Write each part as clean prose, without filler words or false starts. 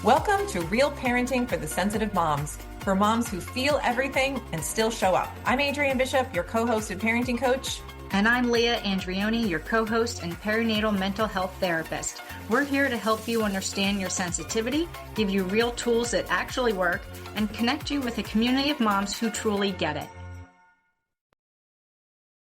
Welcome to Real Parenting for the Sensitive Moms, for moms who feel everything and still show up. I'm Adrienne Bishop, your co-host and parenting coach. And I'm Leah and Adrienne, your co-host and perinatal mental health therapist. We're here to help you understand your sensitivity, give you real tools that actually work, and connect you with a community of moms who truly get it.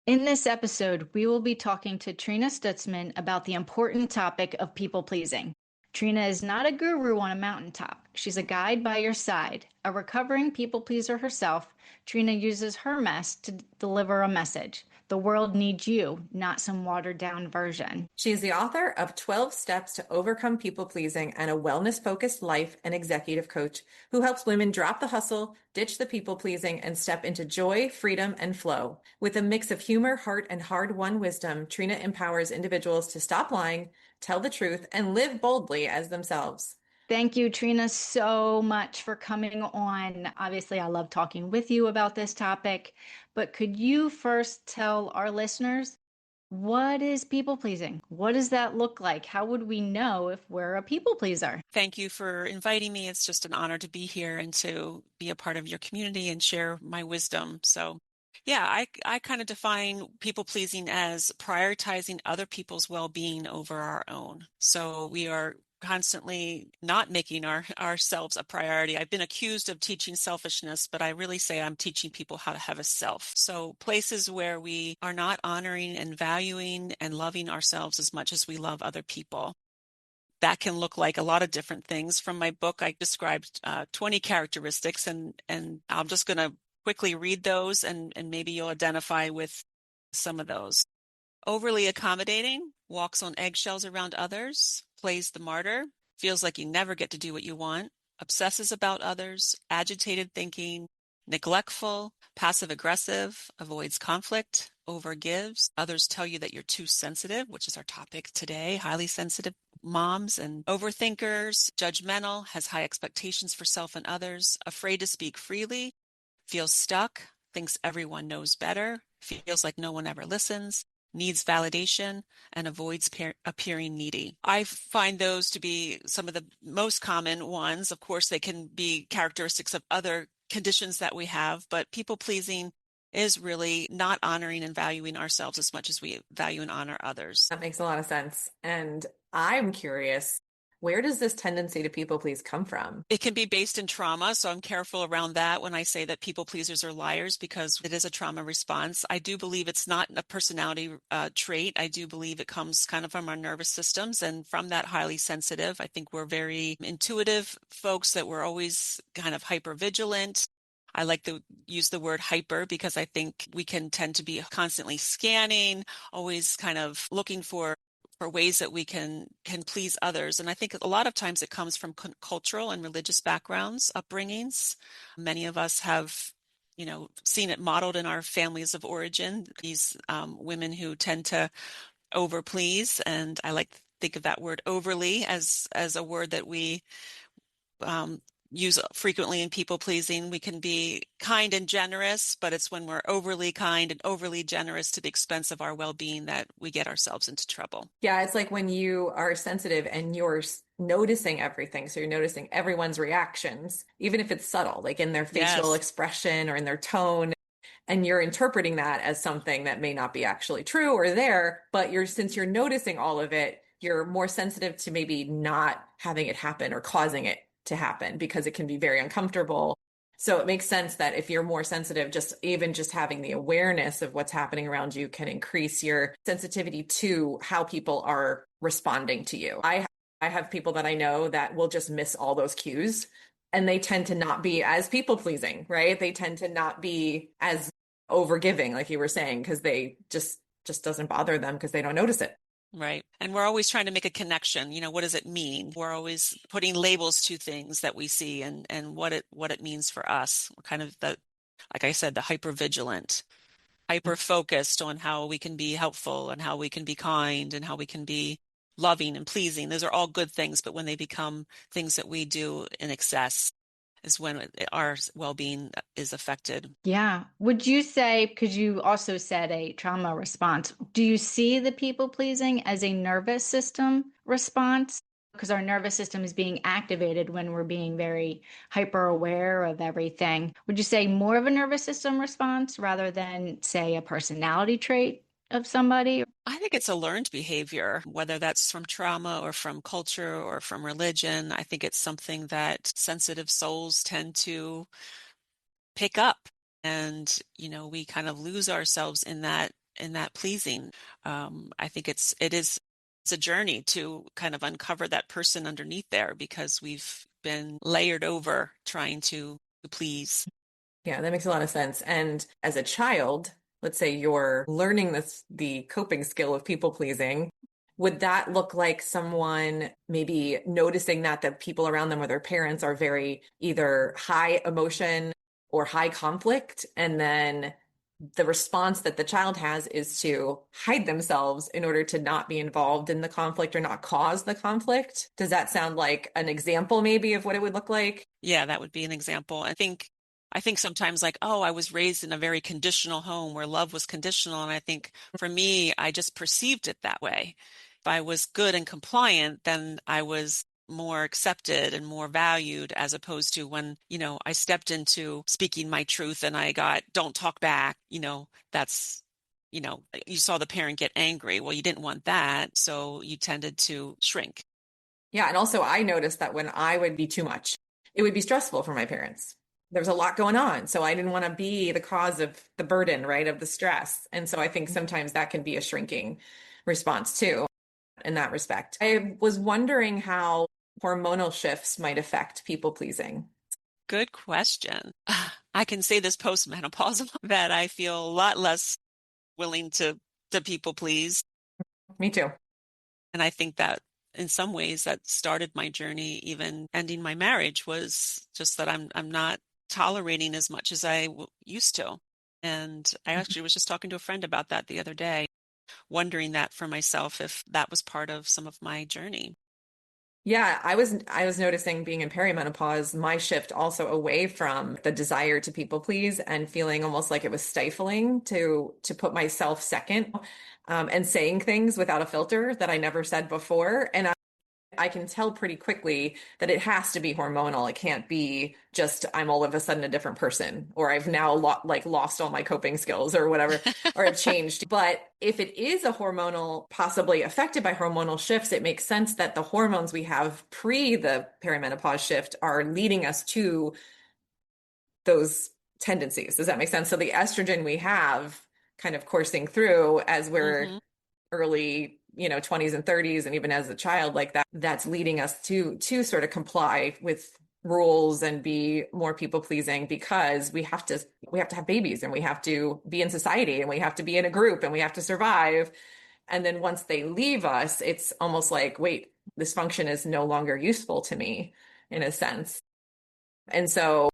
In this episode, we will be talking to Trina Stutzman about the important topic of people-pleasing. Trina is not a guru on a mountaintop. She's a guide by your side. A recovering people-pleaser herself, Trina uses her mess to deliver a message. The world needs you, not some watered-down version. She's the author of 12 Steps to Overcome People-Pleasing and a wellness-focused life and executive coach who helps women drop the hustle, ditch the people-pleasing, and step into joy, freedom, and flow. With a mix of humor, heart, and hard-won wisdom, Trina empowers individuals to stop lying, tell the truth, and live boldly as themselves. Thank you, Trina, so much for coming on. Obviously, I love talking with you about this topic, but could you first tell our listeners, what is people pleasing? What does that look like? How would we know if we're a people pleaser? Thank you for inviting me. It's just an honor to be here and to be a part of your community and share my wisdom. So yeah, I kind of define people pleasing as prioritizing other people's well-being over our own. So we are constantly not making ourselves a priority. I've been accused of teaching selfishness, but I really say I'm teaching people how to have a self. So places where we are not honoring and valuing and loving ourselves as much as we love other people. That can look like a lot of different things. From my book, I described 20 characteristics, and I'm just going to quickly read those, and maybe you'll identify with some of those. Overly accommodating, walks on eggshells around others, plays the martyr, feels like you never get to do what you want, obsesses about others, agitated thinking, neglectful, passive-aggressive, avoids conflict, overgives. Others tell you that you're too sensitive, which is our topic today, highly sensitive moms, and overthinkers, judgmental, has high expectations for self and others, afraid to speak freely, feels stuck, thinks everyone knows better, feels like no one ever listens, needs validation, and avoids appearing needy. I find those to be some of the most common ones. Of course, they can be characteristics of other conditions that we have, but people-pleasing is really not honoring and valuing ourselves as much as we value and honor others. That makes a lot of sense. And I'm curious, where does this tendency to people please come from? It can be based in trauma, so I'm careful around that when I say that people pleasers are liars, because it is a trauma response. I do believe it's not a personality trait. I do believe it comes kind of from our nervous systems and from that highly sensitive. I think we're very intuitive folks, that we're always kind of hypervigilant. I like to use the word hyper because I think we can tend to be constantly scanning, always kind of looking for ways that we can please others. And I think a lot of times it comes from cultural and religious backgrounds, upbringings. Many of us have, seen it modeled in our families of origin, these women who tend to overplease. And I like to think of that word overly as a word that we use frequently in people pleasing. We can be kind and generous, but it's when we're overly kind and overly generous to the expense of our well-being that we get ourselves into trouble. Yeah, it's like when you are sensitive and you're noticing everything. So you're noticing everyone's reactions, even if it's subtle, like in their facial expression or in their tone. And you're interpreting that as something that may not be actually true or there, but since you're noticing all of it, you're more sensitive to maybe not having it happen or causing it to happen, because it can be very uncomfortable. So it makes sense that if you're more sensitive, just having the awareness of what's happening around you can increase your sensitivity to how people are responding to you. I have people that I know that will just miss all those cues, and they tend to not be as people pleasing, right? They tend to not be as overgiving, like you were saying, because they just doesn't bother them because they don't notice it. Right. And we're always trying to make a connection. What does it mean? We're always putting labels to things that we see and what it means for us. We're kind of like I said, the hyper-vigilant, hyper-focused on how we can be helpful and how we can be kind and how we can be loving and pleasing. Those are all good things, but when they become things that we do in excess, is when our well-being is affected. Yeah. Would you say, because you also said a trauma response, do you see the people pleasing as a nervous system response? because our nervous system is being activated when we're being very hyper aware of everything. Would you say more of a nervous system response rather than, say, a personality trait of somebody? I think it's a learned behavior, whether that's from trauma or from culture or from religion. I think it's something that sensitive souls tend to pick up. And, we kind of lose ourselves in that pleasing. I think it's a journey to kind of uncover that person underneath there because we've been layered over trying to please. Yeah, that makes a lot of sense. And as a child, let's say you're learning the coping skill of people pleasing. Would that look like someone maybe noticing that the people around them or their parents are very either high emotion or high conflict? And then the response that the child has is to hide themselves in order to not be involved in the conflict or not cause the conflict. Does that sound like an example maybe of what it would look like? Yeah, that would be an example. I think sometimes like, oh, I was raised in a very conditional home where love was conditional. And I think for me, I just perceived it that way. If I was good and compliant, then I was more accepted and more valued as opposed to when, I stepped into speaking my truth and I got, don't talk back, that's, you saw the parent get angry. Well, you didn't want that. So you tended to shrink. Yeah. And also, I noticed that when I would be too much, it would be stressful for my parents. There was a lot going on. So I didn't want to be the cause of the burden, right, of the stress. And so I think sometimes that can be a shrinking response too, in that respect. I was wondering how hormonal shifts might affect people pleasing. Good question. I can say this postmenopausal that I feel a lot less willing to people please. Me too. And I think that in some ways that started my journey, even ending my marriage, was just that I'm not tolerating as much as I used to. And I actually was just talking to a friend about that the other day, wondering that for myself if that was part of some of my journey. Yeah, I was noticing being in perimenopause, my shift also away from the desire to people please and feeling almost like it was stifling to put myself second, and saying things without a filter that I never said before. And I can tell pretty quickly that it has to be hormonal. It can't be just I'm all of a sudden a different person or I've now lost all my coping skills or whatever, or I've changed. But if it is a hormonal, possibly affected by hormonal shifts, it makes sense that the hormones we have pre the perimenopause shift are leading us to those tendencies. Does that make sense? So the estrogen we have kind of coursing through as we're Hmm. early 20s and 30s and even as a child like that's leading us to sort of comply with rules and be more people pleasing because we have to have babies and we have to be in society and we have to be in a group and we have to survive, and then once they leave us it's almost like, wait, this function is no longer useful to me in a sense. And so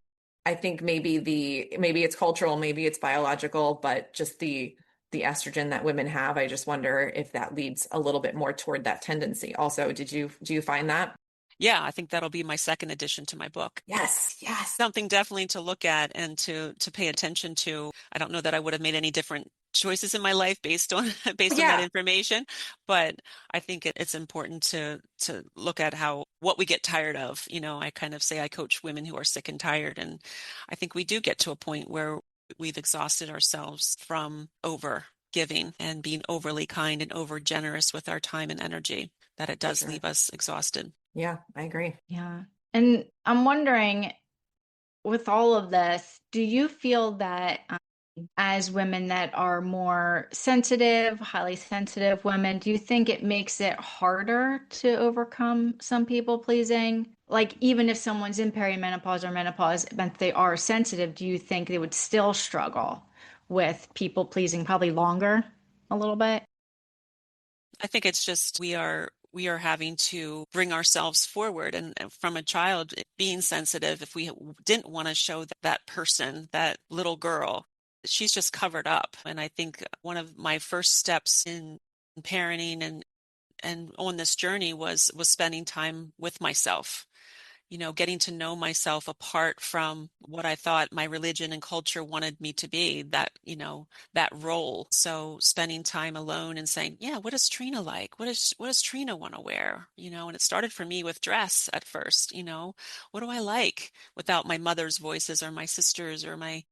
I think maybe it's cultural, maybe it's biological, but just the estrogen that women have, I just wonder if that leads a little bit more toward that tendency. Also, do you find that? Yeah, I think that'll be my second addition to my book. Yes, yes. Something definitely to look at and to pay attention to. I don't know that I would have made any different choices in my life based on based on that Yeah, information, but I think it's important to look at how what we get tired of. I kind of say I coach women who are sick and tired, and I think we do get to a point where we've exhausted ourselves from over giving and being overly kind and over generous with our time and energy, that it for does sure. leave us exhausted. Yeah, I agree. Yeah. And I'm wondering, with all of this, do you feel that as women that are more sensitive, highly sensitive women, do you think it makes it harder to overcome some people pleasing? Like, even if someone's in perimenopause or menopause, but they are sensitive, do you think they would still struggle with people pleasing probably longer a little bit? I think it's just we are having to bring ourselves forward, and from a child being sensitive, if we didn't want to show that person, that little girl, she's just covered up. And I think one of my first steps in parenting and on this journey was spending time with myself getting to know myself apart from what I thought my religion and culture wanted me to be, that role. So spending time alone and saying, yeah, what is Trina like? What does Trina want to wear? And it started for me with dress at first, what do I like without my mother's voices or my sisters or my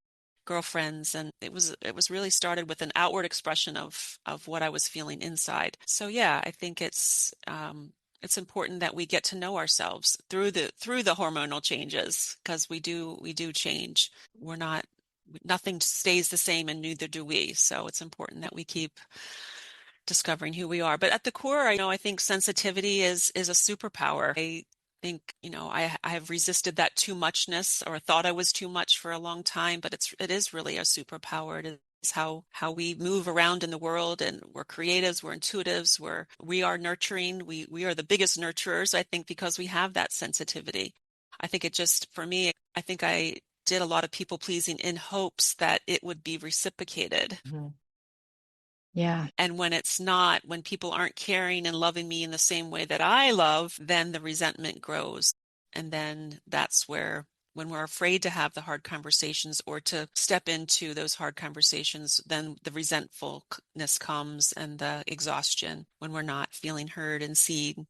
girlfriends, and it was really started with an outward expression of what I was feeling inside. So yeah, I think it's important that we get to know ourselves through the hormonal changes, because we do change. Nothing stays the same, and neither do we. So it's important that we keep discovering who we are. But at the core, I think sensitivity is a superpower. I think, I have resisted that too muchness, or thought I was too much for a long time, but it is really a superpower. It is how we move around in the world, and we're creatives, we're intuitives, we are nurturing. We are the biggest nurturers, I think, because we have that sensitivity. I think it just, for me, I think I did a lot of people pleasing in hopes that it would be reciprocated. Mhm. Yeah. And when it's not, when people aren't caring and loving me in the same way that I love, then the resentment grows. And then that's when we're afraid to have the hard conversations or to step into those hard conversations, then the resentfulness comes and the exhaustion when we're not feeling heard and seen.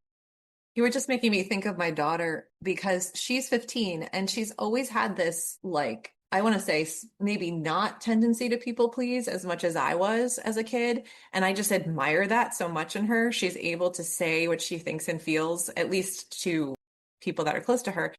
You were just making me think of my daughter because she's 15 and she's always had this, like, I want to say maybe not tendency to people please as much as I was as a kid. And I just admire that so much in her. She's able to say what she thinks and feels, at least to people that are close to her.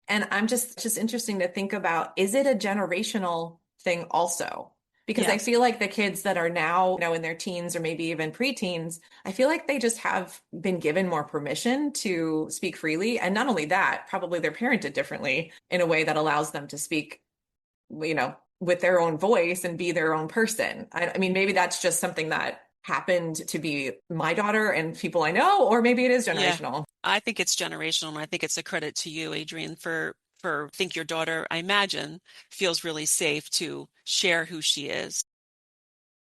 And I'm just interesting to think about, is it a generational thing also? Because I Yes. feel like the kids that are now, in their teens or maybe even preteens, I feel like they just have been given more permission to speak freely. And not only that, probably they're parented differently in a way that allows them to speak, with their own voice and be their own person. I mean, maybe that's just something that happened to be my daughter and people I know, or maybe it is Yeah. generational. I think it's generational, and I think it's a credit to you, Adrienne, for I think your daughter, I imagine, feels really safe to share who she is.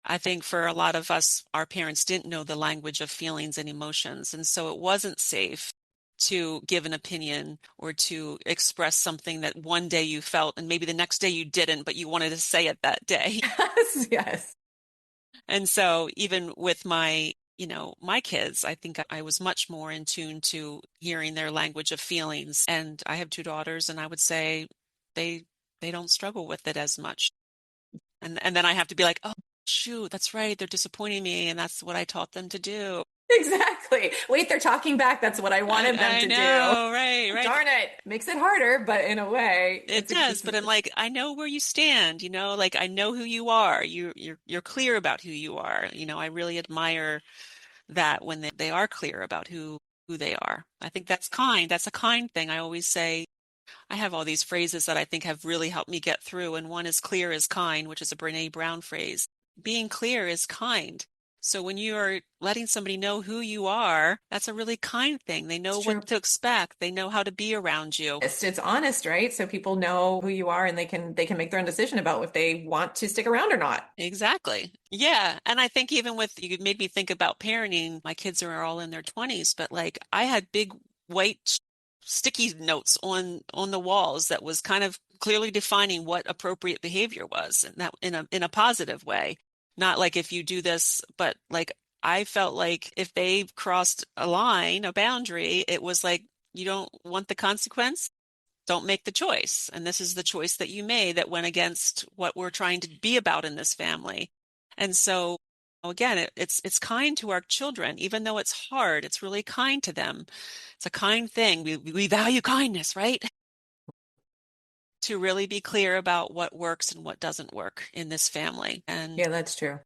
I think for a lot of us, our parents didn't know the language of feelings and emotions, and so it wasn't safe to give an opinion or to express something that one day you felt and maybe the next day you didn't, but you wanted to say it that day. Yes, yes. And so even with my kids, I think I was much more in tune to hearing their language of feelings. And I have two daughters, and I would say they they don't struggle with it as much. And then I have to be like, oh, shoot, that's right. They're disappointing me, and that's what I taught them to do. Exactly. Wait, they're talking back. That's what I I wanted them I to do. know, right, right. Darn it. Makes it harder, but in a way, It does, but I'm like, I know where you stand, like I know who you are. You're clear about who you are. I really admire that when they are clear about who they are. I think that's kind. That's a kind thing. I always say I have all these phrases that I think have really helped me get through, and one is clear is kind, which is a Brene Brown phrase. Being clear is kind. So when you are letting somebody know who you are, that's a really kind thing. They it's know what true. to expect. They know how to be around you. It's honest, right? So people know who you are and they can make their own decision about if they want to stick around or not. Exactly. Yeah. And I think even with you made me think about parenting. My kids are all in their 20s, but like I had big white sticky notes on the walls that was kind of clearly defining what appropriate behavior was, and that in a positive way. Not like if you do this, but like I felt like if they crossed a line, a boundary, it was like you don't want the consequence, don't make the choice. And this is the choice that you made that went against what we're trying to be about in this family. And so again, it's kind to our children, even though it's hard, it's really kind to them. It's a kind thing. We value kindness, right? To really be clear about what works and what doesn't work in this family. And Yeah, that's true.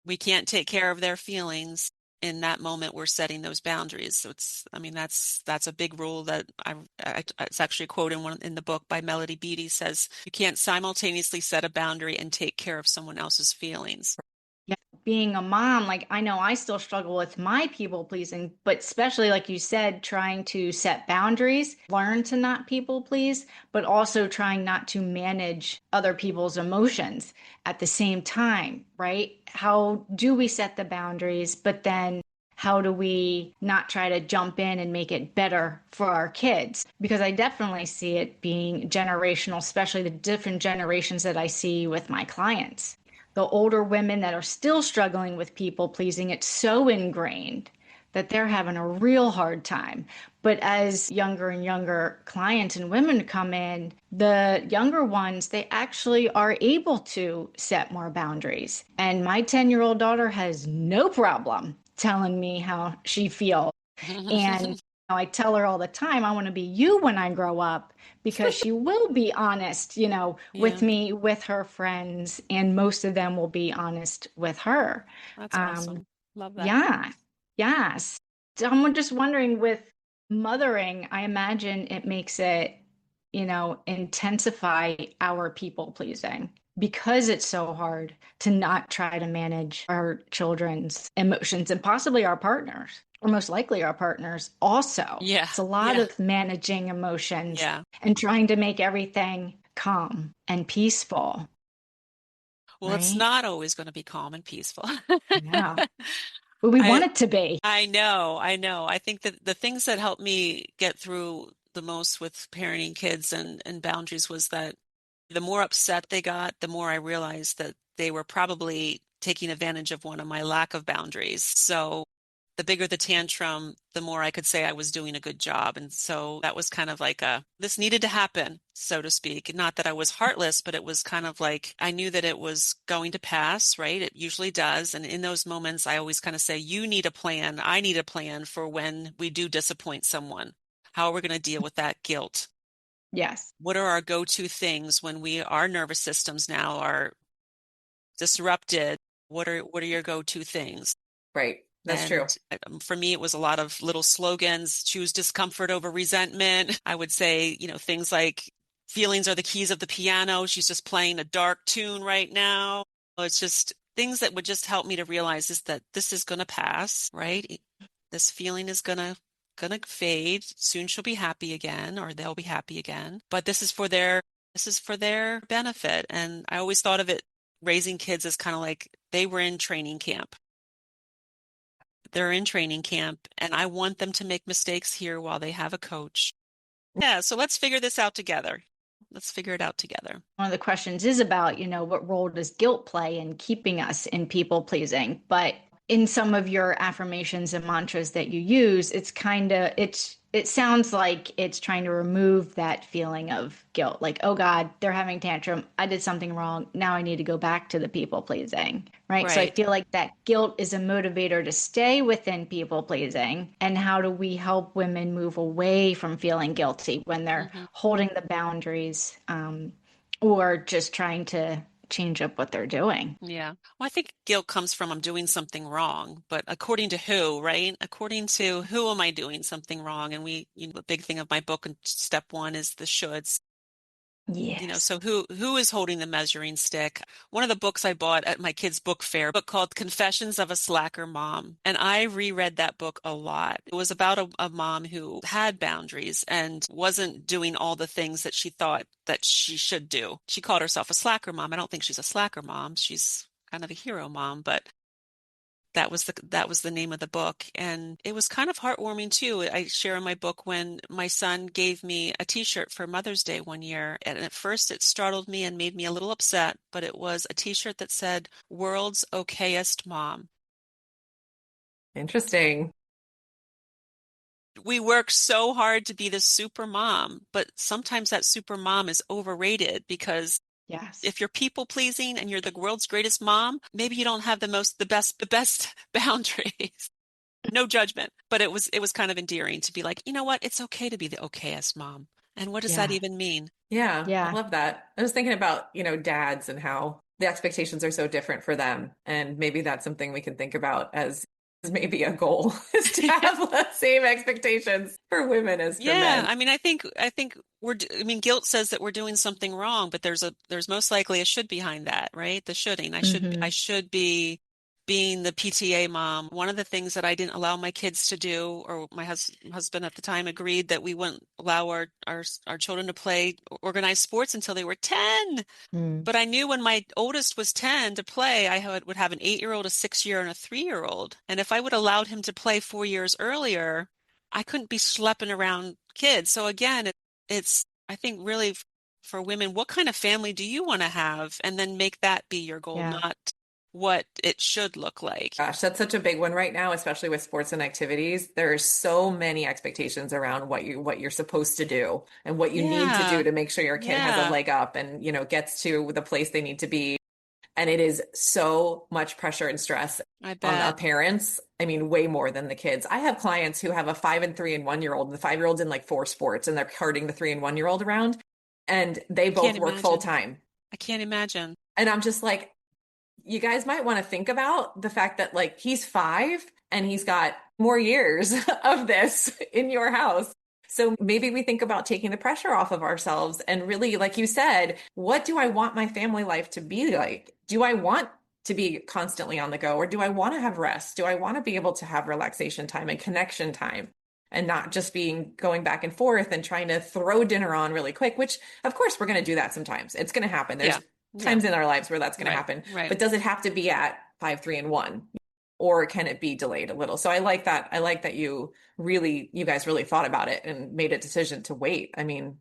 we can't take care of their feelings in that moment. We're setting those boundaries. So I mean, that's a big rule that it's actually a quote in the book by Melody Beattie, says you can't simultaneously set a boundary and take care of someone else's feelings. Yeah, being a mom, like I know I still struggle with my people pleasing, but especially like you said, trying to set boundaries, learn to not people please, but also trying not to manage other people's emotions at the same time, right? How do we set the boundaries, but then how do we not try to jump in and make it better for our kids? Because I definitely see it being generational, especially the different generations that I see with my clients. The older women that are still struggling with people pleasing, it's so ingrained that they're having a real hard time. But as younger and younger clients and women come in, the younger ones, they actually are able to set more boundaries. And my 10-year-old daughter has no problem telling me how she feels. And I tell her all the time, I want to be you when I grow up, because she will be honest, with Yeah, me, with her friends, and most of them will be honest with her. that's Um, awesome. Love that. yeah, yes. So I'm just wondering, with mothering, I imagine it makes it, intensify our people pleasing because it's so hard to not try to manage our children's emotions and possibly our partners, or most likely our partners also. Yeah, It's a lot yeah, of managing emotions yeah. and trying to make everything calm and peaceful, Well, it's right? not always going to be calm and peaceful. I know. But we I want it to be. I know, I know. I think that the things that helped me get through the most with parenting kids and boundaries was that the more upset they got, the more I realized that they were probably taking advantage of one of my lack of boundaries. So the bigger the tantrum, the more I could say I was doing a good job. And so that was kind of like this needed to happen, so to speak. Not that I was heartless, but it was kind of like I knew that it was going to pass, right? It usually does. And in those moments, I always kind of say, you need a plan. I need a plan for when we do disappoint someone. How are we going to deal with that guilt? Yes. What are our go-to things when our nervous systems now are disrupted? What are your go-to things? Right. That's true. And for me, it was a lot of little slogans: choose discomfort over resentment. I would say, things like feelings are the keys of the piano. She's just playing a dark tune right now. It's just things that would just help me to realize is that this is going to pass, right? This feeling is gonna fade. Soon she'll be happy again, or they'll be happy again. But this is for their benefit. And I always thought of it, raising kids, as kind of like they were in training camp. They're in training camp, and I want them to make mistakes here while they have a coach. Yeah, so let's figure this out together. Let's figure it out together. One of the questions is about, what role does guilt play in keeping us in people pleasing? But in some of your affirmations and mantras that you use, it sounds like it's trying to remove that feeling of guilt. Like, oh God, they're having tantrum. I did something wrong. Now I need to go back to the people pleasing. Right. So I Right. feel like that guilt is a motivator to stay within people pleasing. And how do we help women move away from feeling guilty when they're Hmm. holding the boundaries, or just trying to change up what they're doing? Yeah. Well, I think guilt comes from I'm doing something wrong, but according to who, right? According to who am I doing something wrong? And the big thing of my book and step one is the shoulds. Yes. So who is holding the measuring stick? One of the books I bought at my kids' book fair, a book called Confessions of a Slacker Mom. And I reread that book a lot. It was about a mom who had boundaries and wasn't doing all the things that she thought that she should do. She called herself a slacker mom. I don't think she's a slacker mom. She's kind of a hero mom, but that was the name of the book. And it was kind of heartwarming too. I share in my book when my son gave me a t-shirt for Mother's Day one year. And at first it startled me and made me a little upset, but it was a t-shirt that said, "World's okayest mom." Interesting. We work so hard to be this super mom, but sometimes that super mom is overrated, because Yes. if you're people pleasing and you're the world's greatest mom, maybe you don't have the best boundaries. No judgment, but it was kind of endearing to be like, you know what? It's okay to be the okayest mom. And what does that Yeah. even mean? Yeah, I Yeah. love that. I was thinking about, dads and how the expectations are so different for them. And maybe that's something we can think about as maybe a goal is to have the same expectations for women as for Yeah, men. I mean, I think guilt says that we're doing something wrong, but there's most likely a should behind that, right? The shoulding. I should Hmm. I should be being the PTA mom, one of the things that I didn't allow my kids to do, or my husband at the time agreed that we wouldn't allow our children to play organized sports until they were 10. Mm. But I knew when my oldest was 10 to play, would have an 8-year-old, a 6-year, and a 3-year-old. And if I would allowed him to play 4 years earlier, I couldn't be schlepping around kids. So again, it's, I think really for women, what kind of family do you want to have? And then make that be your goal, Yeah. not what it should look like. Gosh, that's such a big one right now, especially with sports and activities. There's so many expectations around what you're supposed to do and what you need to do Yeah. to make sure your kid has a Yeah. leg up and, gets to the place they need to be. And it is so much pressure and stress I on the bet. parents. I mean, way more than the kids. I have clients who have a 5 and 3 and 1 year old, and the 5 year old's in like 4 sports, and they're carting the 3 and 1 year old around, and they I can't both work full imagine. time. I can't imagine. And I'm just like, you guys might want to think about the fact that like he's 5 and he's got more years of this in your house. So maybe we think about taking the pressure off of ourselves and really, like you said, what do I want my family life to be like? Do I want to be constantly on the go, or do I want to have rest? Do I want to be able to have relaxation time and connection time and not just being going back and forth and trying to throw dinner on really quick, which of course we're going to do that sometimes. It's going to happen. Yeah. There's Yeah. times in our lives where that's going to Right. happen, Right. but does it have to be at 5, 3, and 1? Or can it be delayed a little? So I like that. I like that you guys really thought about it and made a decision to wait. I mean,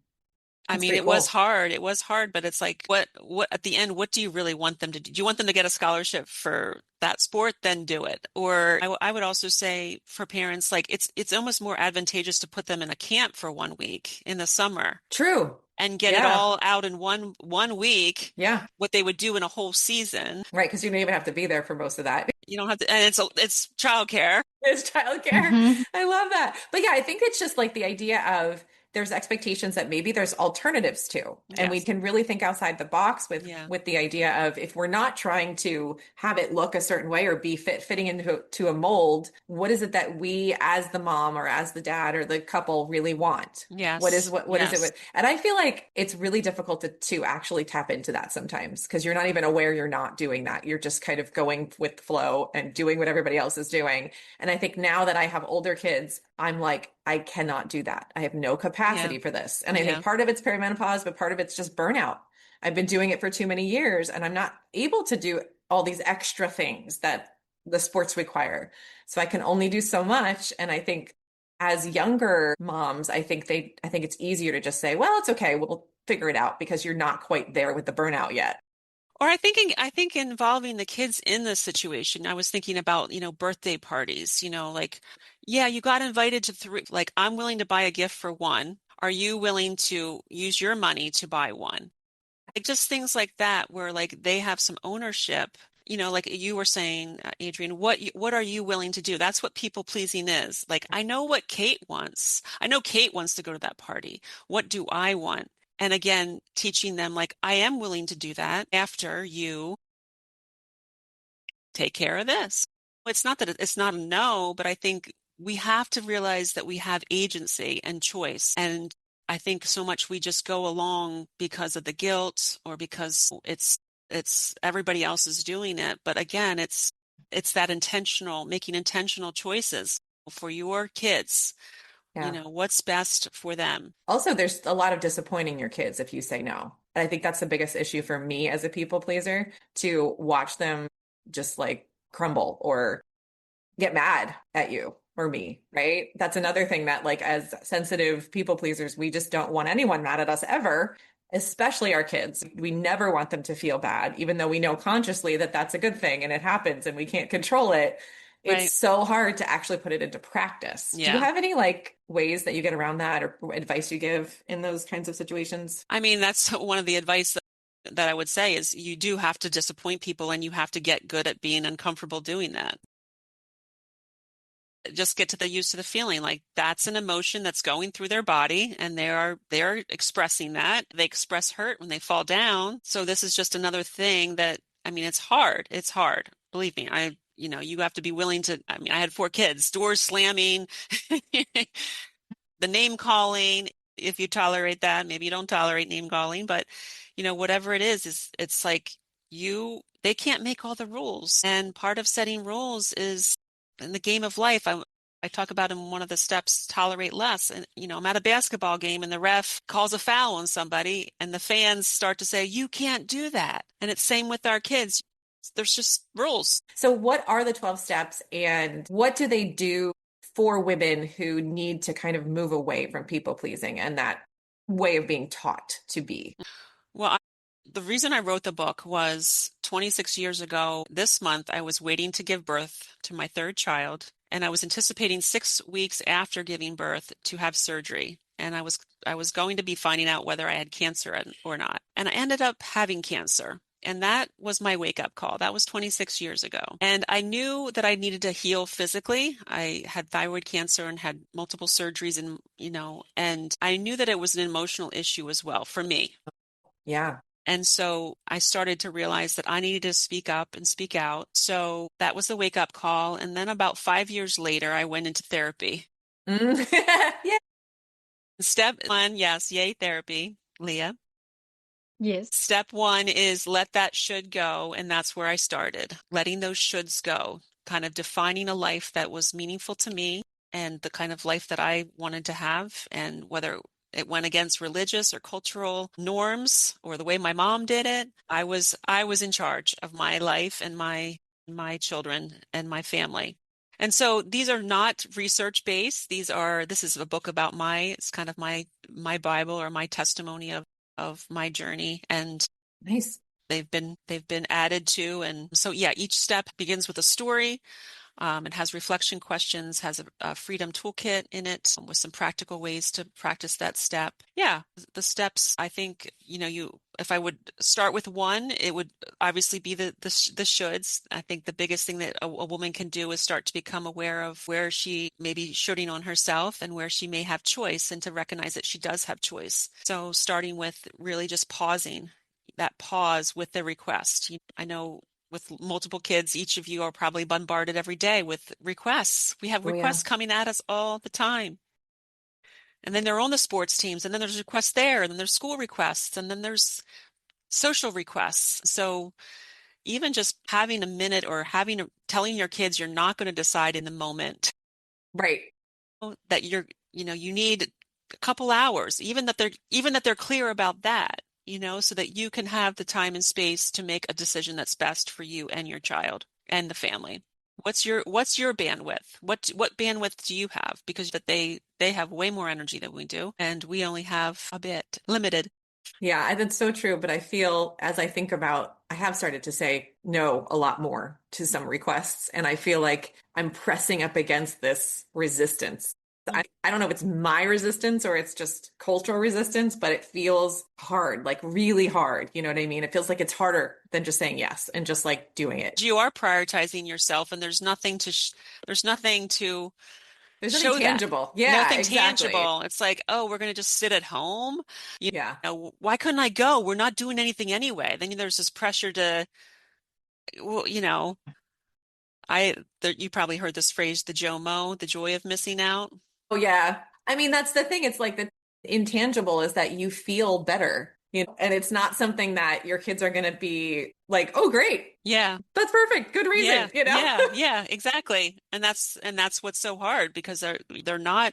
I that's mean, pretty it was cool. hard. It was hard, but it's like, what at the end, what do you really want them to do? Do you want them to get a scholarship for that sport? Then do it. Or I would also say for parents, like it's almost more advantageous to put them in a camp for 1 week in the summer True. and get it Yeah. all out in one week, Yeah. what they would do in a whole season. Right. Because you don't even have to be there for most of that. You don't have to, and it's childcare. It's childcare. Hmm. I love that. But yeah, I think it's just like the idea of there's expectations that maybe there's alternatives to, and we Yes. can really think outside the box Yeah. with the idea of if we're not trying to have it look a certain way or be fitting into to a mold, what is it that we as the mom or as the dad or the couple really want? Yes. What is it Yes. with? And I feel like it's really difficult to actually tap into that sometimes because you're not even aware you're not doing that. You're just kind of going with the flow and doing what everybody else is doing. And I think now that I have older kids, I'm like, I cannot do that. I have no Yeah. capacity for this. And I think Yeah. part of it's perimenopause, but part of it's just burnout. I've been doing it for too many years and I'm not able to do all these extra things that the sports require. So I can only do so much. And I think as younger moms, I think it's easier to just say, well, it's okay. We'll figure it out because you're not quite there with the burnout yet. Or I think involving the kids in this situation, I was thinking about, birthday parties, like, yeah, you got invited to three, like, I'm willing to buy a gift for one. Are you willing to use your money to buy one? Like just things like that, where like they have some ownership, like you were saying, Adrienne, what are you willing to do? That's what people pleasing is. Like, I know what Kate wants. I know Kate wants to go to that party. What do I want? And again, teaching them like I am willing to do that after you take care of this. It's not that it's not a no, but I think we have to realize that we have agency and choice. And I think so much we just go along because of the guilt or because it's everybody else is doing it. But again, it's that intentional, making intentional choices for your kids. Yeah. What's best for them. Also, there's a lot of disappointing your kids if you say no. And I think that's the biggest issue for me as a people pleaser to watch them just like crumble or get mad at you or me, right? That's another thing that, like, as sensitive people pleasers, we just don't want anyone mad at us ever, especially our kids. We never want them to feel bad, even though we know consciously that that's a good thing and it happens and we can't control it. It's Right. so hard to actually put it into practice. Do you Yeah. have any like ways that you get around that or advice you give in those kinds of situations? I mean, that's one of the advice that I would say is you do have to disappoint people and you have to get good at being uncomfortable doing that. Just get to the used to the feeling like that's an emotion that's going through their body and they're expressing that. They express hurt when they fall down. So this is just another thing that, I mean, it's hard. It's hard. Believe me, you have to be willing to, I mean, I had 4 kids, doors slamming, the name calling, if you tolerate that, maybe you don't tolerate name calling, but whatever it is it's like they can't make all the rules. And part of setting rules is in the game of life. I talk about in one of the steps, tolerate less. And, I'm at a basketball game and the ref calls a foul on somebody and the fans start to say, you can't do that. And it's same with our kids. There's just rules. So what are the 12 steps and what do they do for women who need to kind of move away from people pleasing and that way of being taught to be? Well, the reason I wrote the book was 26 years ago this month, I was waiting to give birth to my third child, and I was anticipating 6 weeks after giving birth to have surgery. And I was going to be finding out whether I had cancer or not. And I ended up having cancer. And that was my wake-up call. That was 26 years ago. And I knew that I needed to heal physically. I had thyroid cancer and had multiple surgeries and I knew that it was an emotional issue as well for me. Yeah. And so I started to realize that I needed to speak up and speak out. So that was the wake-up call. And then about 5 years later, I went into therapy. Yeah. Step one, yes, yay, therapy, Leah. Yes. Step one is let that should go. And that's where I started, letting those shoulds go, kind of defining a life that was meaningful to me and the kind of life that I wanted to have. And whether it went against religious or cultural norms or the way my mom did it, I was in charge of my life and my children and my family. And so these are not research based. This is a book about it's kind of my Bible or my testimony of my journey. And Nice. they've been added to. And so, yeah, each step begins with a story. It has reflection questions, has a freedom toolkit in it with some practical ways to practice that step. Yeah, the steps, I think, if I would start with one, it would obviously be the shoulds. I think the biggest thing that a woman can do is start to become aware of where she may be shoulding on herself and where she may have choice, and to recognize that she does have choice. So starting with really just pausing, that pause with the request. I know with multiple kids, each of you are probably bombarded every day with requests. We have Oh, yeah. requests coming at us all the time. And then they're on the sports teams, and then there's requests there, and then there's school requests, and then there's social requests. So even just having a minute or telling your kids you're not going to decide in the moment. Right. That you need a couple hours, even that they're clear about that. So that you can have the time and space to make a decision that's best for you and your child and the family. What's your bandwidth? What bandwidth do you have? Because that they have way more energy than we do, and we only have a bit limited. Yeah, that's so true. But I feel as I think about, I have started to say no a lot more to some requests. And I feel like I'm pressing up against this resistance. I don't know if it's my resistance or it's just cultural resistance, but it feels hard, like really hard. You know what I mean? It feels like it's harder than just saying yes and just like doing it. You are prioritizing yourself, and there's nothing to There's nothing show that. tangible. Yeah, Nothing exactly. tangible. It's like, oh, we're going to just sit at home. Yeah. Why couldn't I go? We're not doing anything anyway. Then there's this pressure to, well, you probably heard this phrase, the JOMO, the joy of missing out. Oh, yeah. I mean, that's the thing. It's like the intangible is that you feel better, and it's not something that your kids are going to be like, oh, great. Yeah. That's perfect. Good reason, Yeah, exactly. And that's what's so hard, because they're not,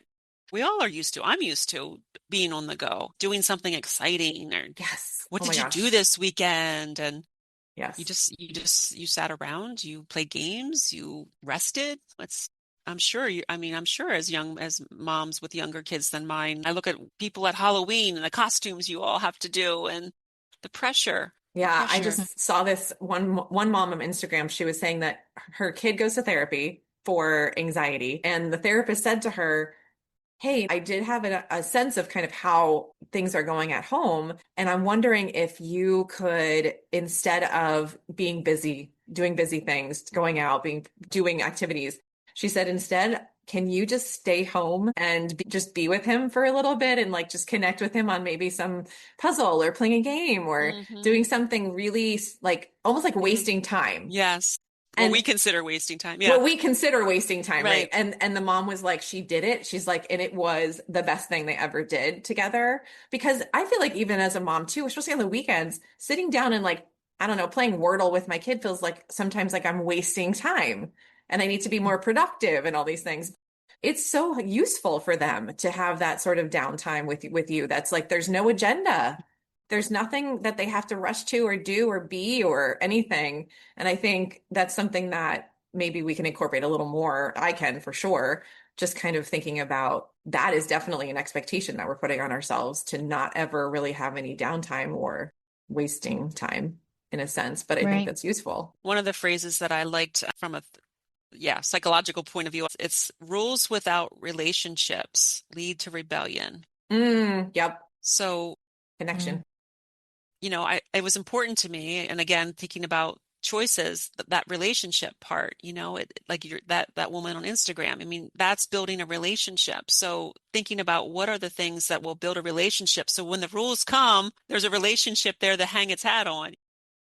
we all are used to, I'm used to being on the go, doing something exciting, or yes. What Oh did my you gosh. do this weekend? And Yes. you sat around, you played games, you rested. I'm sure I'm sure as young as moms with younger kids than mine, I look at people at Halloween and the costumes you all have to do and the pressure. Yeah, I just saw this one mom on Instagram. She was saying that her kid goes to therapy for anxiety, and the therapist said to her, hey, I did have a sense of kind of how things are going at home. And I'm wondering if you could, instead of being busy, doing busy things, going out, doing activities, she said, instead, can you just stay home and just be with him for a little bit and like just connect with him on maybe some puzzle or playing a game or doing something really like almost like wasting time. Yes. And we consider wasting time. Yeah. What we consider wasting time, Right. And the mom was like, she did it. She's like, and it was the best thing they ever did together. Because I feel like even as a mom too, especially on the weekends, sitting down and like I don't know, playing Wordle with my kid feels like sometimes like I'm wasting time and I need to be more productive and all these things. It's so useful for them to have that sort of downtime with you. That's like there's no agenda. There's nothing that they have to rush to or do or be or anything. And I think that's something that maybe we can incorporate a little more. I can for sure. Just kind of thinking about that is definitely an expectation that we're putting on ourselves to not ever really have any downtime or wasting time in a sense, but I think Right. that's useful. One of the phrases that I liked from a psychological point of view, it's rules without relationships lead to rebellion. Yep. So, Connection. it was important to me, and again, thinking about choices, that relationship part, like that woman on Instagram. I mean, that's building a relationship. So thinking about what are the things that will build a relationship. So when the rules come, there's a relationship there to hang its hat on.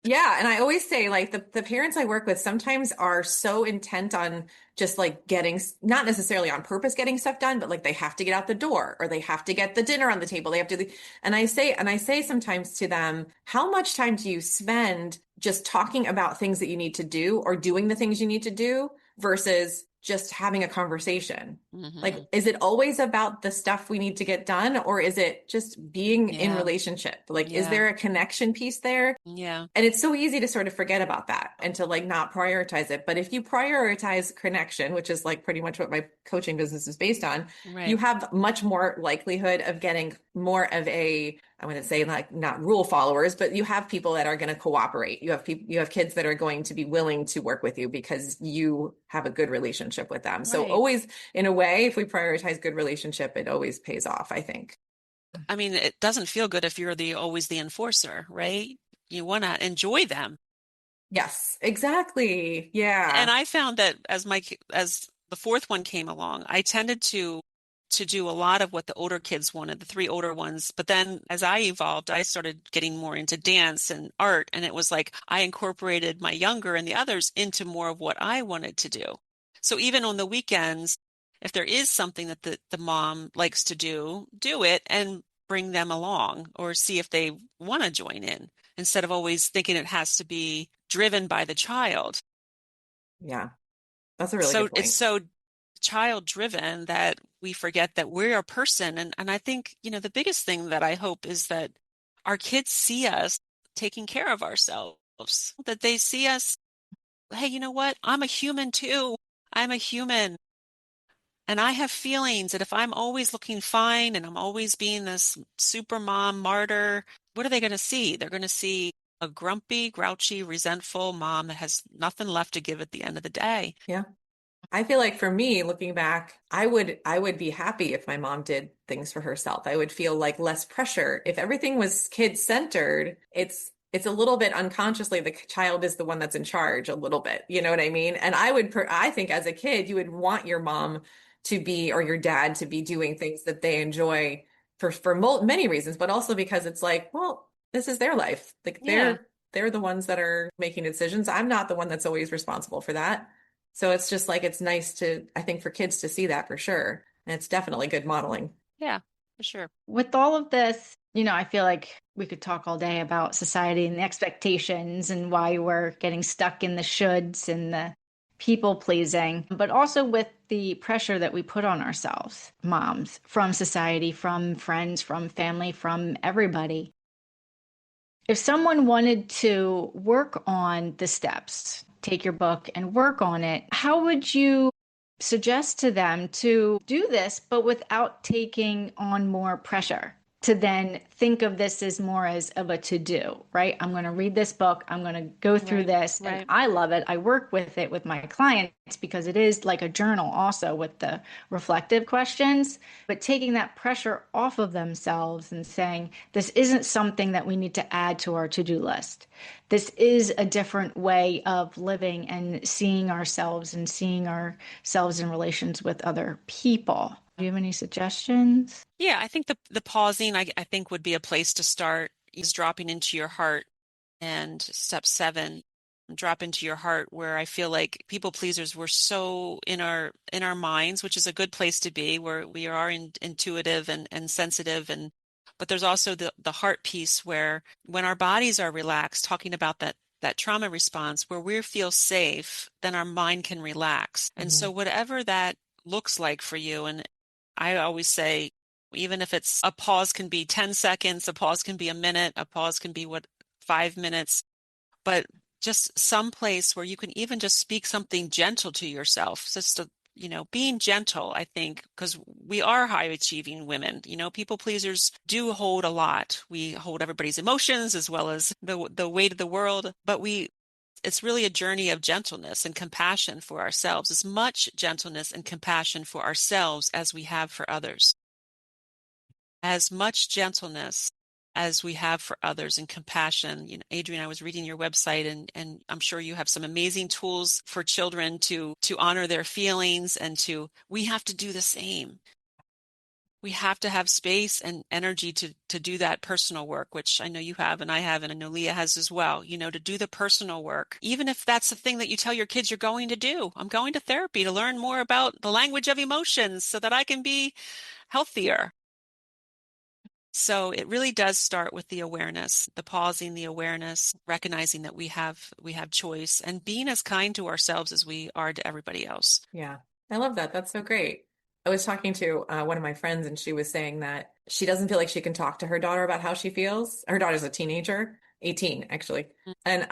Yeah, and I always say like the parents I work with sometimes are so intent on just like getting not necessarily on purpose getting stuff done, but like they have to get out the door or they have to get the dinner on the table. They have to and I say sometimes to them, how much time do you spend just talking about things that you need to do or doing the things you need to do versus just having a conversation? Like, Hmm. is it always about the stuff we need to get done, or is it just being in Yeah. relationship? Like, is Yeah. there a connection piece there? Yeah. And it's so easy to sort of forget about that and to like not prioritize it. But if you prioritize connection, which is like pretty much what my coaching business is based on, you Right. have much more likelihood of getting more of a, I want to say like not rule followers, but you have people that are going to cooperate. You have kids that are going to be willing to work with you because you have a good relationship with them. So Right. always in a way, if we prioritize good relationship, it always pays off, I think. I mean, it doesn't feel good if you're the always the enforcer, right? You want to enjoy them. Yes, exactly. And Yeah. I found that as the fourth one came along, I tended to do a lot of what the older kids wanted, the three older ones. But then as I evolved, I started getting more into dance and art, and it was like I incorporated my younger and the others into more of what I wanted to do. So even on the weekends, if there is something that the mom likes to do it and bring them along or see if they want to join in instead of always thinking it has to be driven by the child. Yeah. That's a really So good it's point. so child driven that we forget that we're a person. And I think, the biggest thing that I hope is that our kids see us taking care of ourselves, that they see us, hey, you know what? I'm a human too. I'm a human and I have feelings. And if I'm always looking fine and I'm always being this super mom martyr, what are they going to see? They're going to see a grumpy, grouchy, resentful mom that has nothing left to give at the end of the day. Yeah. I feel like for me, looking back, I would be happy if my mom did things for herself. I would feel like less pressure. If everything was kid centered, it's a little bit unconsciously the child is the one that's in charge a little bit. You know what I mean? And I think as a kid, you would want your mom to be or your dad to be doing things that they enjoy for many reasons, but also because it's like, well, this is their life. Like Yeah. they're the ones that are making decisions. I'm not the one that's always responsible for that. So it's just like it's nice to, I think, for kids to see that for sure. And it's definitely good modeling. Yeah, for sure. With all of this, I feel like we could talk all day about society and the expectations and why we're getting stuck in the shoulds and the people pleasing, but also with the pressure that we put on ourselves, moms, from society, from friends, from family, from everybody. If someone wanted to work on the steps, take your book and work on it, how would you suggest to them to do this, but without taking on more pressure? To then think of this as more as of a to do, right? I'm going to read this book. I'm going to go through Right, this and right. I love it. I work with it with my clients because it is like a journal also with the reflective questions, but taking that pressure off of themselves and saying, this isn't something that we need to add to our to do list. This is a different way of living and seeing ourselves and seeing ourselves in relations with other people. Do you have any suggestions? Yeah, I think the pausing, I think would be a place to start is dropping into your heart. And step seven, drop into your heart, where I feel like people pleasers were so in our minds, which is a good place to be, where we are intuitive and sensitive and But there's also the heart piece where when our bodies are relaxed, talking about that trauma response where we feel safe, then our mind can relax. And so whatever that looks like for you, and I always say, even if it's a pause can be 10 seconds, a pause can be a minute, a pause can be 5 minutes, but just some place where you can even just speak something gentle to yourself, just to, being gentle, I think, because we are high achieving women. People pleasers do hold a lot. We hold everybody's emotions as well as the weight of the world, but it's really a journey of gentleness and compassion for ourselves, as much gentleness and compassion for ourselves as we have for others. As much gentleness as we have for others and compassion. Adrienne, I was reading your website and I'm sure you have some amazing tools for children to honor their feelings we have to do the same. We have to have space and energy to do that personal work, which I know you have and I have, and I know Leah has as well, to do the personal work. Even if that's the thing that you tell your kids you're going to do. I'm going to therapy to learn more about the language of emotions so that I can be healthier. So it really does start with the awareness, the pausing, the awareness, recognizing that we have choice and being as kind to ourselves as we are to everybody else. Yeah, I love that. That's so great. I was talking to one of my friends and she was saying that she doesn't feel like she can talk to her daughter about how she feels. Her daughter's a teenager, 18 actually. And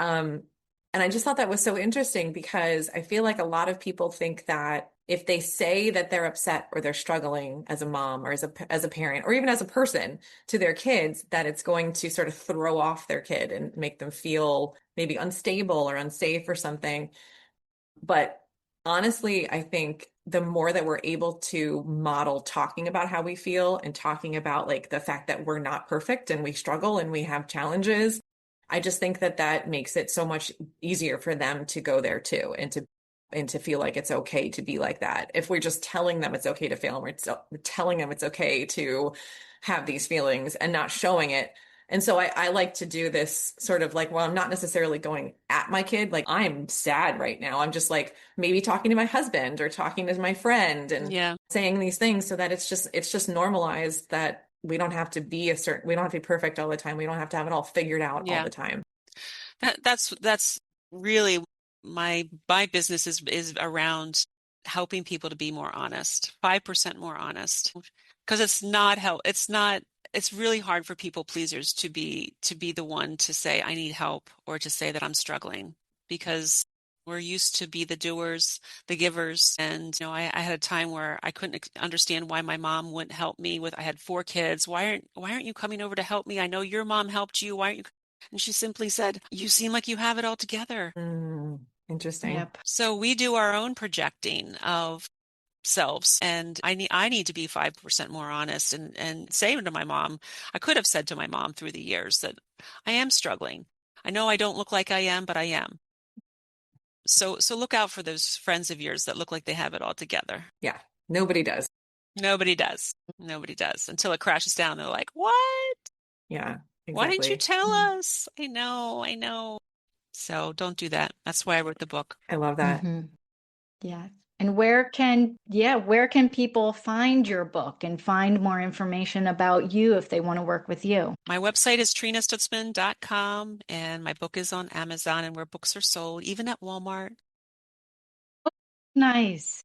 I just thought that was so interesting because I feel like a lot of people think that if they say that they're upset or they're struggling as a mom or as a parent or even as a person to their kids, that it's going to sort of throw off their kid and make them feel maybe unstable or unsafe or something. But honestly, I think the more that we're able to model talking about how we feel and talking about like the fact that we're not perfect and we struggle and we have challenges, I just think that that makes it so much easier for them to go there too and to feel like it's okay to be like that. If we're just telling them it's okay to fail, and we're telling them it's okay to have these feelings and not showing it. And so I like to do this sort of like, well, I'm not necessarily going at my kid. Like I'm sad right now. I'm just like maybe talking to my husband or talking to my friend and saying these things so that it's just normalized that we don't have to be we don't have to be perfect all the time. We don't have to have it all figured out all the time. That's really my business is around helping people to be more honest, 5% more honest, because it's really hard for people pleasers to be the one to say I need help or to say that I'm struggling, because we're used to be the doers, the givers. And I had a time where I couldn't understand why my mom wouldn't help me I had 4 kids. Why aren't you coming over to help me? I know your mom helped you. Why aren't you? And she simply said, you seem like you have it all together. Interesting. Yep. So we do our own projecting of selves, and I need to be 5% more honest and say to my mom. I could have said to my mom through the years that I am struggling. I know I don't look like I am, but I am. So look out for those friends of yours that look like they have it all together. Yeah. Nobody does. Nobody does. Nobody does until it crashes down. They're like, what? Yeah, Why didn't you exactly. tell us? I know. So don't do that. That's why I wrote the book. I love that. Yeah. And where can people find your book and find more information about you if they want to work with you? My website is trinastutzman.com, and my book is on Amazon and where books are sold, even at Walmart. Nice.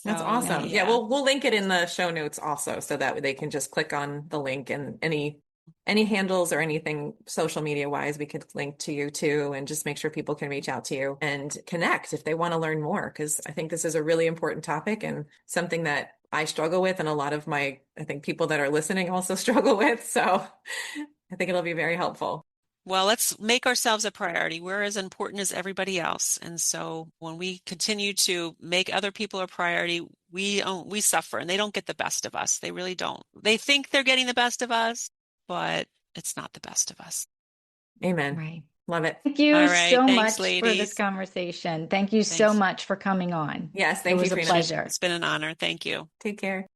That's So, awesome. Yeah, yeah. we'll link it in the show notes also so that they can just click on the link, and any handles or anything social media wise, we could link to you too, and just make sure people can reach out to you and connect if they want to learn more, because I think this is a really important topic and something that I struggle with and a lot of I think people that are listening also struggle with. So I think it'll be very helpful. Well, let's make ourselves a priority. We're as important as everybody else. And so when we continue to make other people a priority, we suffer, and they don't get the best of us. They really don't. They think they're getting the best of us, but it's not the best of us. Amen. Right. Love it. Thank you All right. so Thanks, much for this ladies. conversation. Thank you so Thanks. much for coming on. Yes, It thank you, was a Trina. pleasure. It's been an honor. Thank you. Take care.